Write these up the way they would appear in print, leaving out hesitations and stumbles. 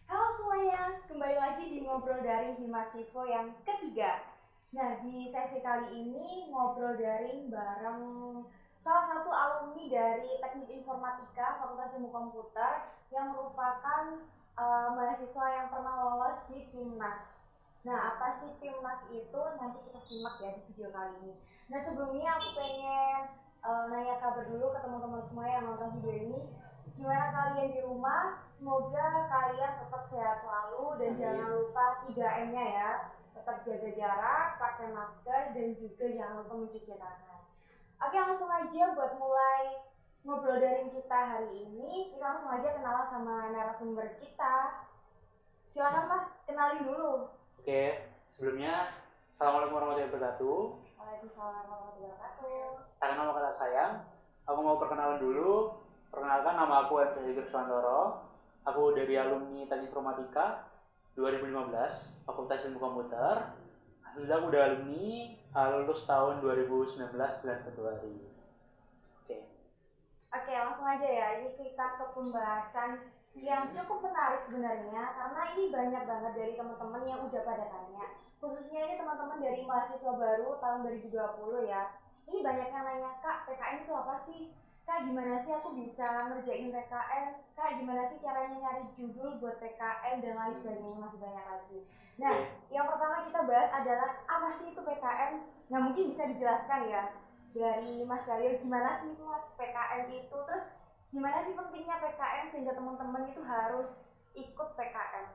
Halo semuanya, kembali lagi di Ngobrol Daring di Masivo yang ketiga. Nah, di sesi kali ini ngobrol daring bareng salah satu alumni dari Teknik Informatika Fakultas Ilmu Komputer yang merupakan mahasiswa yang pernah lolos di PIMNAS. Nah, apa sih PIMNAS itu? Nanti kita simak ya di video kali ini. Nah, sebelumnya aku pengen nanya kabar dulu ke teman-teman semua yang nonton video ini. Gimana kalian di rumah? Semoga kalian tetap sehat selalu dan jangan lupa 3M-nya ya. Tetap jaga jarak, pakai masker, dan juga jangan lupa mencuci tangan. Oke, langsung aja buat mulai ngobrol daring kita hari ini. Kita langsung aja kenalan sama narasumber kita. Silakan Mas, kenalin dulu. Oke, sebelumnya Assalamualaikum warahmatullahi wabarakatuh. Waalaikumsalam warahmatullahi wabarakatuh. Karena nama kata sayang, aku mau perkenalan dulu. Perkenalkan, nama aku M. Suwandoro. Aku dari alumni Teknik Informatika 2015, Fakultas Ilmu Komputer. Alhamdulillah aku udah alumni, lulus tahun 2019 bulan Februari. Oke, langsung aja ya. Ini kita ke pembahasan yang cukup menarik sebenarnya, karena ini banyak banget dari teman-teman yang udah pada tanya. Khususnya ini teman-teman dari mahasiswa baru tahun 2020 ya. Ini banyak yang nanya, Kak, PKN itu apa sih? Kak, gimana sih aku bisa ngerjain PKN? Kak, gimana sih caranya nyari judul buat PKN dan lain sebagainya, masih banyak lagi. Nah, yang pertama kita bahas adalah apa sih itu PKN? Nah, mungkin bisa dijelaskan ya dari Mas Cahyo, gimana sih Mas PKN itu? Terus gimana sih pentingnya PKN sehingga teman-teman itu harus ikut PKN?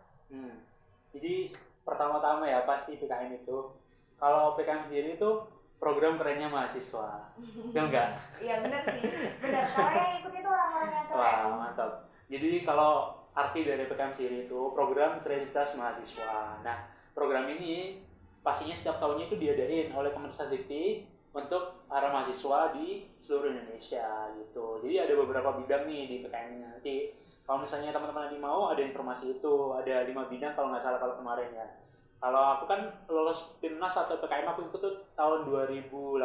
Jadi pertama-tama ya, apa sih PKN itu? Kalau PKN sendiri itu program kerennya mahasiswa, ya enggak? Iya benar sih, benar. Karena yang ikut itu orang-orang yang keren. Wah, mantap. Jadi kalau arti dari PKM sendiri itu program kreativitas mahasiswa. Nah, program ini pastinya setiap tahunnya itu diadain oleh Kemendikbud untuk para mahasiswa di seluruh Indonesia gitu. Jadi ada beberapa bidang nih di PKM nanti. Kalau misalnya teman-teman nanti mau ada informasi itu, ada 5 bidang kalau nggak salah kalau kemarin ya. Kalau aku kan lolos PIMNAS atau PKM aku ikut tuh tahun 2018.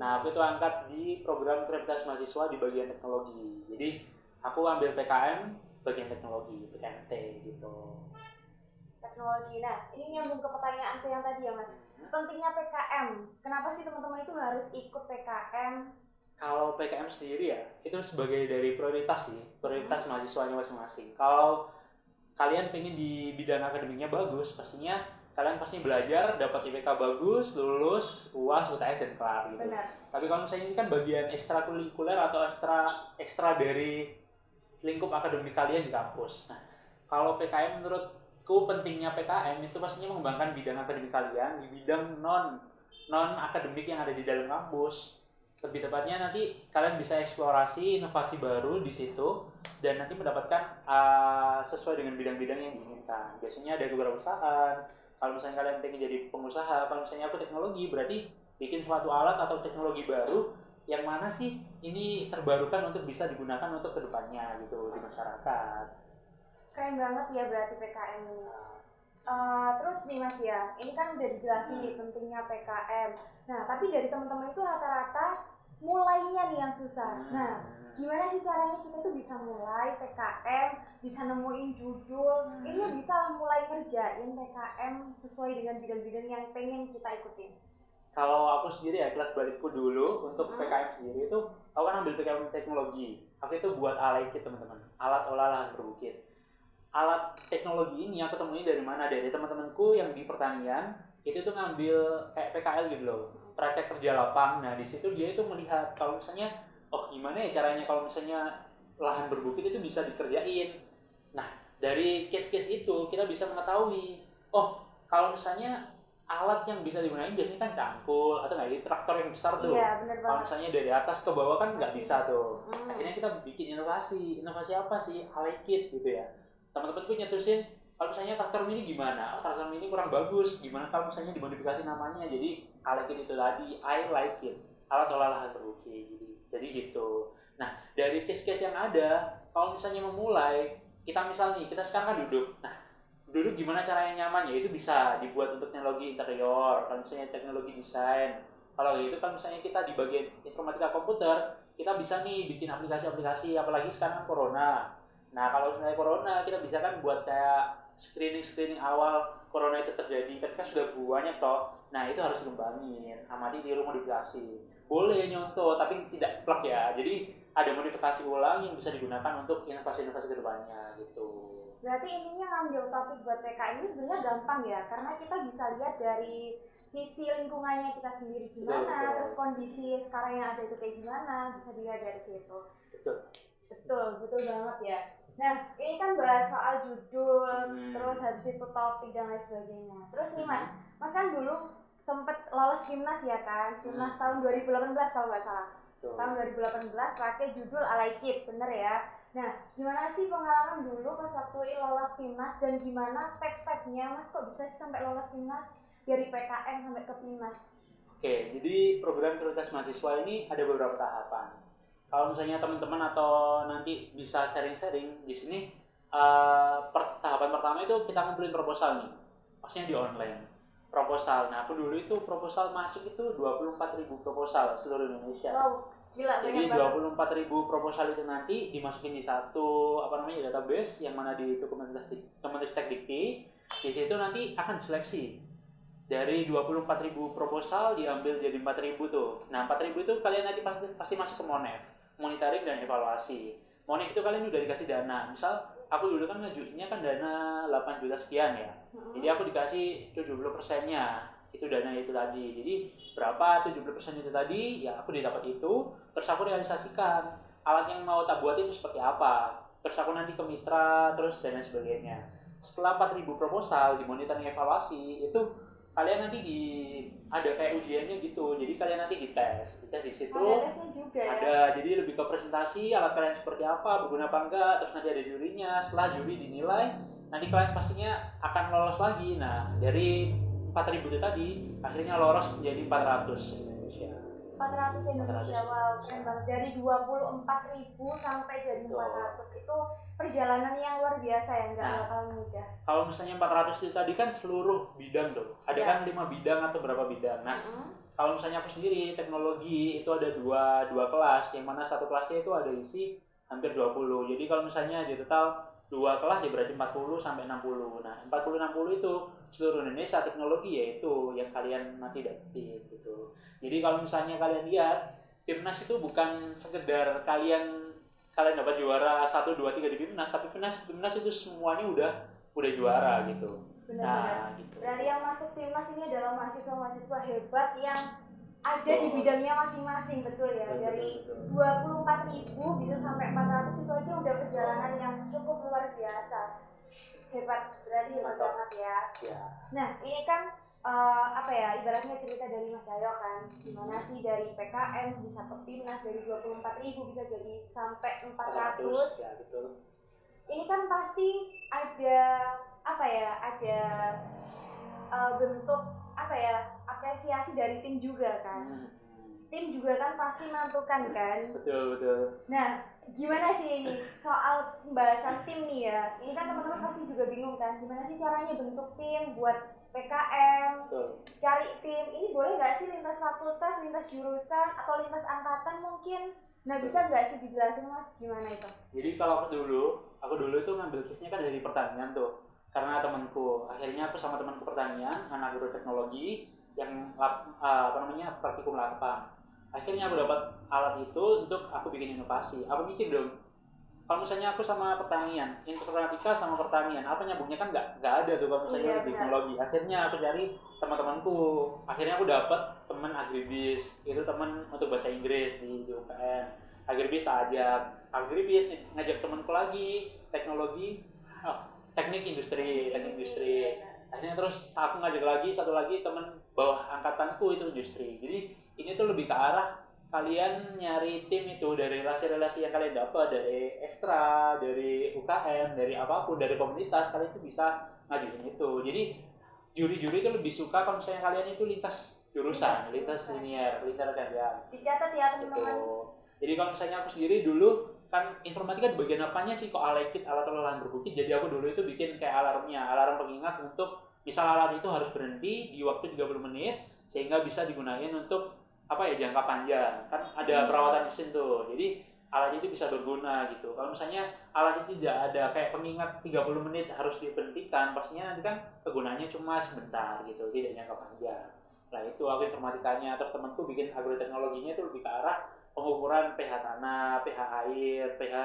Nah, aku itu angkat di program kreativitas mahasiswa di bagian teknologi. Jadi, aku ambil PKM bagian teknologi, PKMT gitu. Teknologi. Nah, ini nyambung ke pertanyaanku yang tadi ya Mas. Pentingnya PKM. Kenapa sih teman-teman itu harus ikut PKM? Kalau PKM sendiri ya, itu sebagai dari prioritas sih, prioritas mahasiswanya masing-masing. Kalau kalian pengen di bidang akademiknya bagus, pastinya kalian pasti belajar, dapat IPK bagus, lulus, UAS, UTS, dan kelar gitu. Benar. Tapi kalau misalnya ini kan bagian ekstrakurikuler atau ekstra dari lingkup akademik kalian di kampus. Nah, kalau PKM menurutku pentingnya PKM itu pastinya mengembangkan bidang akademik kalian di bidang non akademik yang ada di dalam kampus. Lebih tepatnya nanti kalian bisa eksplorasi inovasi baru di situ dan nanti mendapatkan sesuai dengan bidang-bidang yang diinginkan. Biasanya ada beberapa perusahaan. Kalau misalnya kalian pengen jadi pengusaha, kalau misalnya aku teknologi, berarti bikin suatu alat atau teknologi baru yang mana sih ini terbarukan untuk bisa digunakan untuk kedepannya gitu di masyarakat. Keren banget ya berarti PKM ini. Terus nih Mas ya, ini kan udah dijelasin nih pentingnya PKM. Nah, tapi dari teman-teman itu rata-rata mulainya nih yang susah. Nah, gimana sih caranya kita tuh bisa mulai PKM, bisa nemuin judul, ini bisa mulai ngerjain PKM sesuai dengan bidang-bidang yang pengen kita ikutin? Kalau aku sendiri ya, kelas balikku dulu untuk PKM sendiri itu, aku kan ambil PKM teknologi. Aku itu buat ALAIKIT teman-teman, alat olah lahan berbukit. Alat teknologi ini aku temuin dari mana? Dari teman-temanku yang di pertanian, itu tuh ngambil kayak PKL gitu loh, praktek kerja lapang. Nah di situ dia itu melihat kalau misalnya, oh gimana ya caranya kalau misalnya lahan berbukit itu bisa dikerjain. Nah dari case-case itu kita bisa mengetahui, oh kalau misalnya alat yang bisa digunakan biasanya kan cangkul atau nggak, traktor yang besar tuh. Iya, bener banget. Kalau misalnya dari atas ke bawah kan nggak bisa tuh. Akhirnya kita bikin inovasi apa sih? ALAIKIT gitu ya. Teman-teman gue nyetusin, kalau misalnya traktor mini gimana? Oh, traktor mini kurang bagus. Gimana kalau misalnya dimodifikasi namanya? Jadi ALAIKIT itu tadi, I like it, alat olah lahan berbukit. Jadi gitu. Nah dari case-case yang ada, kalau misalnya memulai, kita sekarang kan duduk. Nah duduk gimana caranya nyaman, ya itu bisa dibuat untuk teknologi interior, kalau misalnya teknologi desain. Kalau gitu kan misalnya kita di bagian informatika komputer, kita bisa nih bikin aplikasi-aplikasi, apalagi sekarang corona. Nah kalau misalnya corona kita bisa kan buat kayak screening awal corona itu terjadi, tapi kan sudah banyak toh. Nah itu harus dikembangin, amati tiru modifikasi. Boleh nyontoh tapi tidak plug ya. Jadi ada modifikasi ulang yang bisa digunakan untuk inovasi-inovasi kedepannya gitu. Berarti ininya ngambil topik buat PK ini sebenarnya gampang ya, karena kita bisa lihat dari sisi lingkungannya kita sendiri gimana, Betul. terus kondisi sekarang yang ada itu kayak gimana, bisa dilihat dari situ. Betul banget ya. Nah, ini kan bahas soal judul, terus habis itu topik dan lain sebagainya. Terus nih Mas kan dulu sempet lolos Timnas ya kan? Timnas tahun 2018 kalau nggak salah. Tahun 2018 pakai judul I Like It, bener ya? Nah, gimana sih pengalaman dulu pas waktu lolos Timnas dan gimana step-stepnya Mas kok bisa sih sampai lolos Timnas dari PKM sampai ke Timnas? Oke, jadi program prioritas mahasiswa ini ada beberapa tahapan. Kalau misalnya teman-teman atau nanti bisa sharing-sharing di sini, tahapan pertama itu kita ngumpulin proposal nih, pastinya di online. Proposal, nah aku dulu itu proposal masuk itu 24.000 proposal seluruh Indonesia. Wow, gila. Jadi 24.000 proposal itu nanti dimasukin di satu database yang mana di itu Kemenristek-Dikti. Di situ nanti akan diseleksi. Dari 24.000 proposal diambil jadi 4.000 tuh. Nah 4.000 itu kalian nanti pasti masuk ke Monef, monitoring dan evaluasi. Monef itu kalian udah dikasih dana. Misal aku dulu kan ngajuinnya kan dana 8 juta sekian ya. Jadi aku dikasih 70%-nya. Itu dana itu tadi. Jadi berapa 70% itu tadi, ya aku didapat itu. Terus aku realisasikan alat yang mau tak buat itu seperti apa. Terus aku nanti ke mitra, terus dan lain sebagainya. Setelah 4.000 proposal dimonitoring evaluasi, itu kalian nanti ada kayak ujiannya gitu, jadi kalian nanti dites di situ. Ada tesnya juga ya? Ada, jadi lebih ke presentasi alat kalian seperti apa, berguna apa enggak, terus nanti ada jurinya. Setelah juri dinilai, nanti kalian pastinya akan lolos lagi. Nah dari 4.000 itu tadi akhirnya lolos menjadi 400 Indonesia. 400 Indonesia, wow keren banget. Dari 24.000 sampai jadi 400 itu perjalanan yang luar biasa ya, nggak bakal mudah. Kalau misalnya 400 itu tadi kan seluruh bidang tuh, ada kan 5 bidang atau berapa bidang. Nah kalau misalnya aku sendiri teknologi itu ada dua kelas, yang mana satu kelasnya itu ada isi hampir 20. Jadi kalau misalnya di total 2 kelas ya berarti 40 sampai 60. Nah 40-60 itu seluruh Indonesia teknologi, yaitu yang kalian nanti dapetin gitu. Jadi kalau misalnya kalian lihat Timnas itu bukan sekedar kalian dapat juara 1, 2, 3 di Timnas, tapi Timnas itu semuanya udah juara gitu. Benar. Gitu. Berarti yang masuk Timnas ini adalah mahasiswa-mahasiswa hebat yang ada di bidangnya masing-masing, betul ya? Dari 24.000 bisa sampai 400 itu aja udah perjalanan yang cukup luar biasa. Hebat, berarti hebat banget ya. Nah, ini kan ibaratnya cerita dari Mas Cahyo kan, gimana sih dari PKM bisa ke Timnas, dari 24.000 bisa jadi sampai 400. Ya, betul. Ini kan pasti ada bentuk apresiasi dari tim juga kan. Tim juga kan pasti menentukan kan. Betul. Nah, gimana sih ini soal pembahasan tim nih ya? Ini kan teman-teman pasti juga bingung kan, gimana sih caranya bentuk tim buat PKM, cari tim. Ini boleh nggak sih lintas fakultas, lintas jurusan, atau lintas angkatan mungkin? Nah, bisa nggak sih dijelasin Mas gimana itu? Jadi kalau aku dulu itu ngambil case-nya kan dari pertanian tuh. Karena temanku, akhirnya aku sama temanku pertanian, anak agroteknologi yang praktikum lapang. Akhirnya aku dapat alat itu untuk aku bikin inovasi. Aku mikir dong, kalau misalnya aku sama pertanian, informatika sama pertanian, apa nyambungnya kan nggak ada tuh kalau misalnya teknologi. Akhirnya aku cari teman-temanku. Akhirnya aku dapat teman agribis, itu teman untuk bahasa Inggris di UPN. Agribis ngajak temanku lagi teknologi, teknik industri. Akhirnya terus aku ngajak lagi satu lagi teman bawah angkatanku itu industri. Jadi ini tuh lebih ke arah kalian nyari tim itu dari relasi-relasi yang kalian dapat dari ekstra, dari UKM, dari apapun, dari komunitas, kalian itu bisa ngajuin itu. Jadi juri-juri itu lebih suka kalau misalnya kalian itu lintas jurusan, lintas linear kalian. Dicatat ya teman-teman. Jadi kalau misalnya aku sendiri dulu kan informatika di bagian apanya sih kok I Like It, alat olahan berbukit. Jadi aku dulu itu bikin kayak alarm pengingat untuk misal alat itu harus berhenti di waktu 30 menit sehingga bisa digunakan untuk jangka panjang. Kan ada perawatan mesin tuh. Jadi alat itu bisa berguna gitu. Kalau misalnya alat itu tidak ada kayak pengingat 30 menit harus diberhentikan, pastinya nanti kan kegunaannya cuma sebentar gitu, tidak jangka panjang. Nah itu aku informatikanya, terus temanku bikin agroteknologinya itu lebih ke arah pengukuran pH tanah, pH air, pH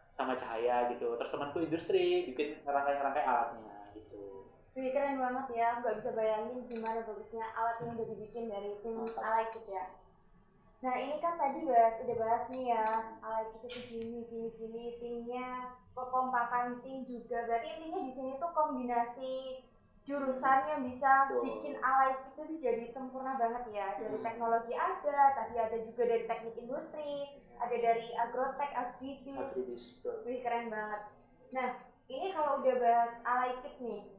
sama cahaya gitu. Terus temanku industri bikin ngerangkai-ngerangkai alatnya gitu. Wih, keren banget ya, aku nggak bisa bayangin gimana bagusnya alat yang udah dibikin dari tim Alike ya. Nah ini kan tadi udah bahas nih ya, Alike itu gini, timnya, kekompakan tim juga. Berarti intinya di sini tuh kombinasi jurusan yang bisa bikin Alike itu tuh jadi sempurna banget ya. Dari teknologi ada, tadi ada juga dari teknik industri, ada dari agrotek, agribis. Wih keren banget. Nah ini kalau udah bahas Alike nih,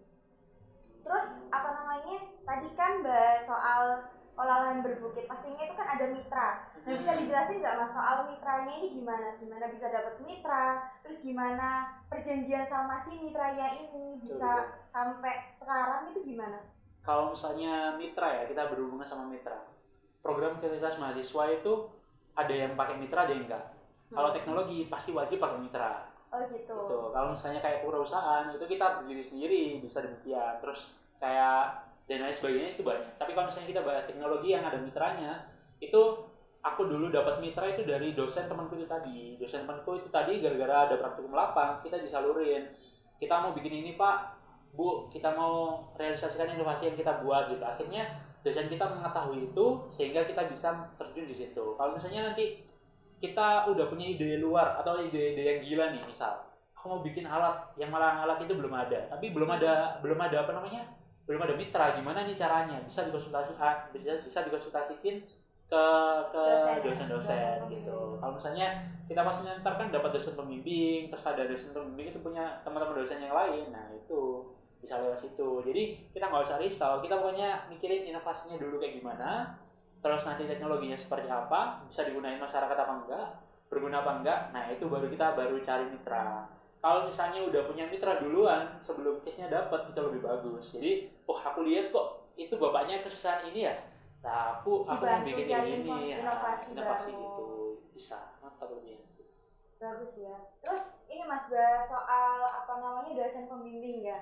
terus apa namanya, tadi kan bahas soal olahan berbukit, pastinya itu kan ada mitra. Nah bisa dijelasin nggak mas soal mitranya ini gimana bisa dapat mitra, terus gimana perjanjian sama si mitranya ini bisa sampai sekarang itu gimana? Kalau misalnya mitra ya, kita berhubungan sama mitra. Program kreativitas mahasiswa itu ada yang pakai mitra, ada yang enggak. Kalau teknologi pasti wajib pakai mitra. Oh gitu. Kalau misalnya kayak perusahaan itu kita berdiri sendiri bisa demikian. Terus kayak dan lain sebagainya itu banyak. Tapi kalau misalnya kita bahas teknologi yang ada mitranya, itu aku dulu dapat mitra itu dari dosen temanku itu tadi. Dosen temanku itu tadi gara-gara ada praktikum lapang, kita disalurin. Kita mau bikin ini Pak, Bu, kita mau realisasikan inovasi yang kita buat gitu. Akhirnya dosen kita mengetahui itu sehingga kita bisa terjun di situ. Kalau misalnya nanti kita udah punya ide luar atau ide-ide yang gila nih, misal aku mau bikin alat yang malah alat itu belum ada, tapi belum ada apa namanya, belum ada mitra, gimana nih caranya, bisa dikonsultasikin ke dosen-dosen gitu. Kalau misalnya kita pas ntar kan dapat dosen pembimbing, terus ada dosen pembimbing itu punya teman-teman dosen yang lain, nah itu bisa lewat situ. Jadi kita nggak usah risau, kita pokoknya mikirin inovasinya dulu kayak gimana, terus nanti teknologinya seperti apa, bisa digunain masyarakat apa enggak, berguna apa enggak, nah itu baru kita cari mitra. Kalau misalnya udah punya mitra duluan sebelum case-nya dapat, itu lebih bagus. Jadi, oh aku lihat kok itu bapaknya kesusahan ini ya, nah aku mau bikin ini, inovasi gitu, bisa, mantap lebih. Bagus ya. Terus ini mas bahas soal apa namanya dosen pembimbing ya.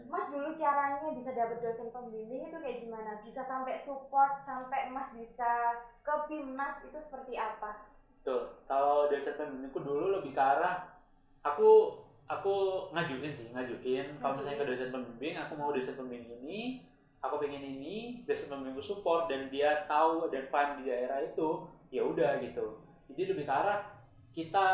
Mas dulu caranya bisa dapat dosen pembimbing itu kayak gimana? Bisa sampai support, sampai mas bisa ke PIMNAS itu seperti apa? Tuh, kalau dosen pembimbingku dulu lebih ke arah aku ngajuin. Kalau misalnya ke dosen pembimbing, aku mau dosen pembimbing ini, aku pengen ini, dosen pembimbingku support dan dia tahu dan paham di daerah itu, ya udah gitu. Jadi lebih ke arah kita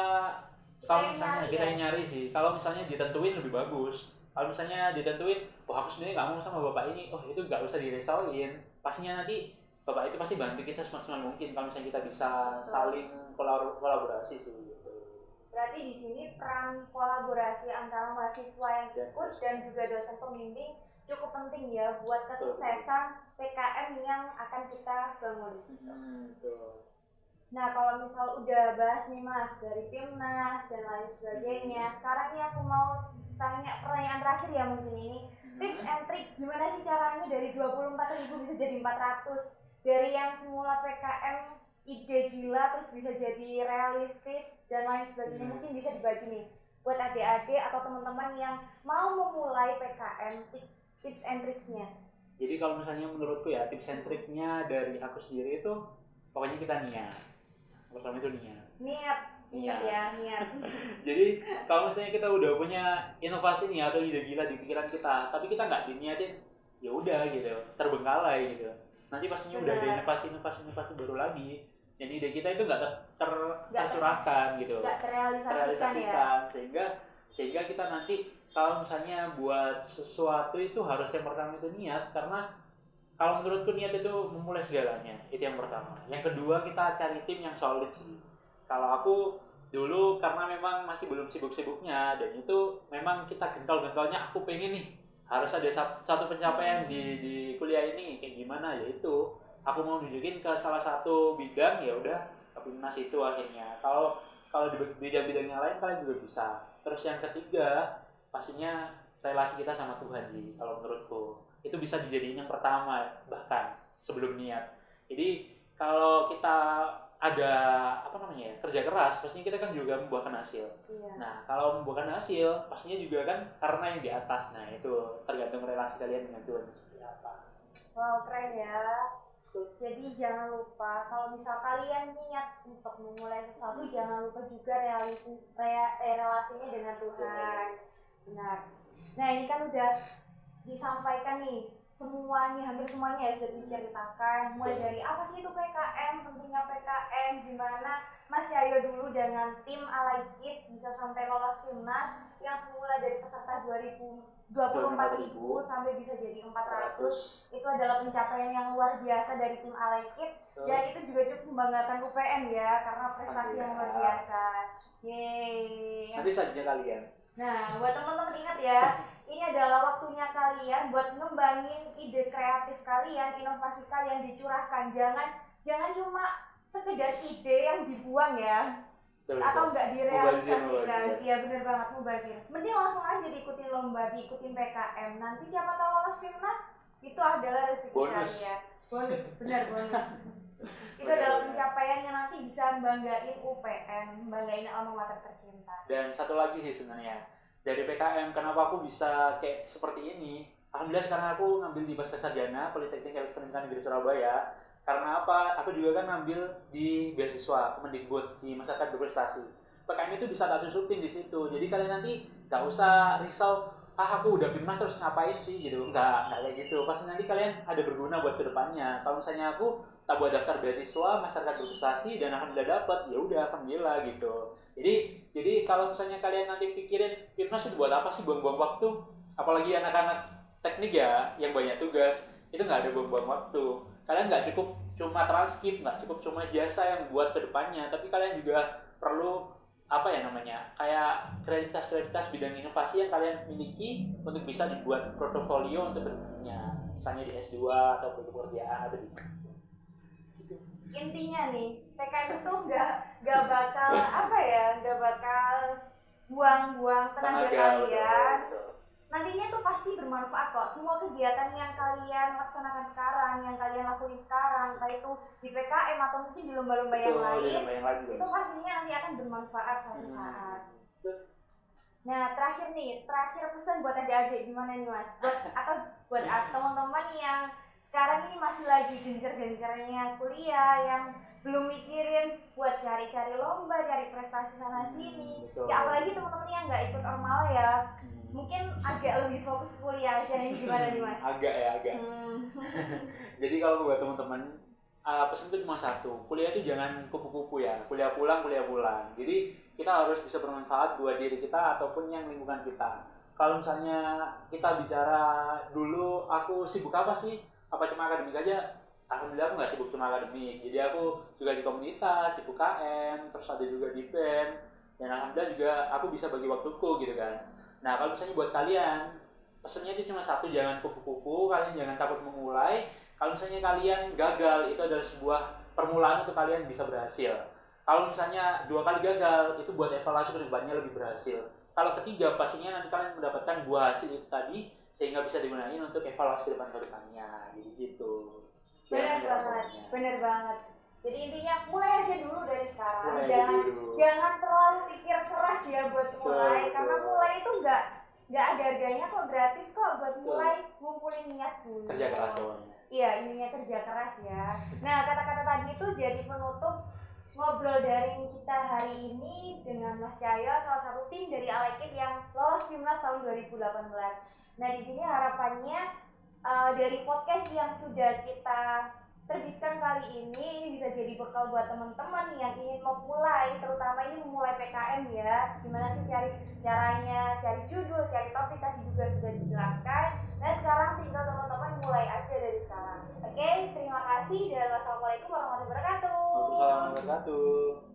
kalau misalnya kita yang nyari sih, kalau misalnya ditentuin lebih bagus. Kalau misalnya ditentuin, aku sebenarnya nggak mau sama bapak ini, itu nggak usah diresauin. Pastinya nanti bapak itu pasti bantu kita semaksimal mungkin kalau misalnya kita bisa saling kolaborasi sih gitu. Berarti di sini peran kolaborasi antara mahasiswa yang ikut dan juga dosen pembimbing cukup penting ya buat kesuksesan PKM yang akan kita bangun. Nah kalau misal udah bahas nih mas dari PIMNAS dan lain sebagainya, sekarang nih aku mau tanya pertanyaan terakhir ya mungkin ini, tips and trick gimana sih caranya dari 24.000 bisa jadi 400, dari yang semula PKM ide gila terus bisa jadi realistis dan lain sebagainya. Mungkin bisa dibagi nih buat adik-adik atau teman-teman yang mau memulai PKM, tips and tricksnya. Jadi kalau misalnya menurutku ya tips and tricknya dari aku sendiri itu pokoknya kita niat. Pertama itu niat. Jadi kalau misalnya kita udah punya inovasi nih atau ide gila di pikiran kita, tapi kita nggak diniatin, ya udah gitu, terbengkalai gitu. Nanti pastinya udah ada inovasi baru lagi. Jadi ide kita itu nggak tercurahkan gitu, nggak terrealisasikan ya. Sehingga kita nanti kalau misalnya buat sesuatu itu harus yang pertama itu niat, karena kalau menurutku niat itu memulai segalanya, itu yang pertama. Yang kedua kita cari tim yang solid sih. Kalau aku dulu karena memang masih belum sibuk-sibuknya dan itu memang kita gental-gentalnya aku pengen nih harus ada satu pencapaian di kuliah ini kayak gimana, yaitu aku mau nunjukin ke salah satu bidang, ya udah ke PIMNAS itu akhirnya. Kalau di bidang-bidang yang lain kalian juga bisa. Terus yang ketiga pastinya relasi kita sama Tuhan sih kalau menurutku. Itu bisa dijadiin yang pertama bahkan sebelum niat. Jadi kalau kita ada apa namanya ya, kerja keras, pastinya kita kan juga membuahkan hasil. Iya. Nah, kalau membuahkan hasil, pastinya juga kan karena yang di atas. Nah, itu tergantung relasi kalian dengan Tuhan seperti apa. Wow, keren ya. Jadi jangan lupa kalau misal kalian niat untuk memulai sesuatu, jangan lupa juga relasinya dengan Tuhan. Benar. Nah, ini kan udah disampaikan nih semuanya, hampir semuanya ya sudah diceritakan. Mulai dari apa sih itu PKM, pentingnya PKM, gimana Mas Cahyo dulu dengan tim Alaikid bisa sampai lolos timnas yang semula dari peserta 24.000 sampai bisa jadi 400. Itu adalah pencapaian yang luar biasa dari tim Alaikid, dan itu juga cukup membanggakan UPN ya karena prestasi yang luar biasa. Yeay. Nanti saja kalian. Nah, buat teman-teman ingat ya, ini adalah waktunya kalian buat ngembangin ide kreatif kalian, inovasi kalian dicurahkan. Jangan cuma sekedar ide yang dibuang ya. Atau enggak direalisasikan. Iya benar banget, mubazir. Mending langsung aja diikutin lomba, diikutin PKM. Nanti siapa tahu lolos timnas, itu adalah rezeki kalian. Bonus, benar bonus. Itu adalah pencapaian yang nanti bisa membanggain UPN, membanggain alma mater tercinta. Dan satu lagi sih sebenarnya, dari PKM kenapa aku bisa kayak seperti ini? Alhamdulillah sekarang aku ngambil di Pasca Sarjana Politeknik Elektronika Negeri Surabaya. Karena apa? Aku juga kan ngambil di beasiswa Kemendikbud di masyarakat berprestasi. PKM itu bisa tak susupin di situ. Jadi kalian nanti nggak usah risau, aku udah PIMNAS terus ngapain sih gitu. Nggak kayak gitu. Pasti nanti kalian ada berguna buat kedepannya. Kalau misalnya aku tak buat daftar beasiswa masyarakat berprestasi dan alhamdulillah dapat, ya udah alhamdulillah gitu. Jadi kalau misalnya kalian nanti pikirin PIMNAS itu buat apa sih, buang-buang waktu, apalagi anak-anak teknik ya yang banyak tugas, itu nggak ada buang-buang waktu. Kalian nggak cukup cuma transkrip, nggak cukup cuma jasa yang buat kedepannya, tapi kalian juga perlu apa ya namanya, kayak kreditas bidang inovasi yang kalian miliki untuk bisa dibuat portofolio untuk kedepannya, misalnya di S2 atau pekerjaan atau di intinya nih, PKM itu nggak bakal nggak bakal buang-buang tenaga kalian. betul. Nantinya tuh pasti bermanfaat kok. Semua kegiatan yang kalian laksanakan sekarang, yang kalian lakuin sekarang, entah itu di PKM atau mungkin di lomba-lomba yang lain, itu pastinya nanti akan bermanfaat suatu saat. Nah, terakhir pesan buat adik-adik gimana nih Mas? Buat teman-teman yang sekarang ini masih lagi gencar-gencarnya kuliah, yang belum mikirin buat cari-cari lomba, cari prestasi sana sini. Ya apalagi teman-teman yang nggak ikut Ormala ya, mungkin agak lebih fokus kuliah aja. Ini gimana nih Mas? Agak. Jadi kalau buat teman-teman, pesan itu cuma satu, kuliah itu jangan kupu-kupu ya, kuliah pulang. Jadi kita harus bisa bermanfaat buat diri kita ataupun yang lingkungan kita. Kalau misalnya kita bicara dulu, aku sibuk apa sih? Apa cuma akademik aja? Alhamdulillah aku nggak sibuk cuma akademik. Jadi aku juga di komunitas, sibuk KM, terus ada juga di BEM, dan alhamdulillah juga aku bisa bagi waktuku gitu kan. Nah kalau misalnya buat kalian, pesannya itu cuma satu, jangan kupu-kupu, kalian jangan takut memulai. Kalau misalnya kalian gagal, itu adalah sebuah permulaan untuk kalian bisa berhasil. Kalau misalnya 2 kali gagal, itu buat evaluasi kedepannya lebih berhasil. Kalau ketiga, pastinya nanti kalian mendapatkan buah hasil itu tadi, sehingga bisa digunakan untuk evaluasi kedepannya. Jadi gitu. Bener banget. Jadi intinya mulai aja dulu dari sekarang. Dulu. Jangan terlalu pikir keras ya buat mulai, Betul. karena mulai itu nggak ada harganya kok, gratis kok buat mulai. Ngumpulin niat dulu. Kerja keras doang. Iya, ininya kerja keras ya. Nah, kata-kata tadi itu jadi penutup ngobrol daring kita hari ini dengan Mas Cahyo, salah satu tim dari Alaikid yang lolos timnas tahun 2018. Nah, di sini harapannya dari podcast yang sudah kita terbitkan kali ini bisa jadi bekal buat teman-teman yang ingin memulai, terutama ini memulai PKM ya. Gimana sih caranya, cari judul, cari topik tadi juga sudah dijelaskan. Nah, sekarang tinggal teman-teman mulai aja dari sekarang. Oke, terima kasih dan wassalamualaikum warahmatullahi wabarakatuh. Waalaikumsalam warahmatullahi wabarakatuh.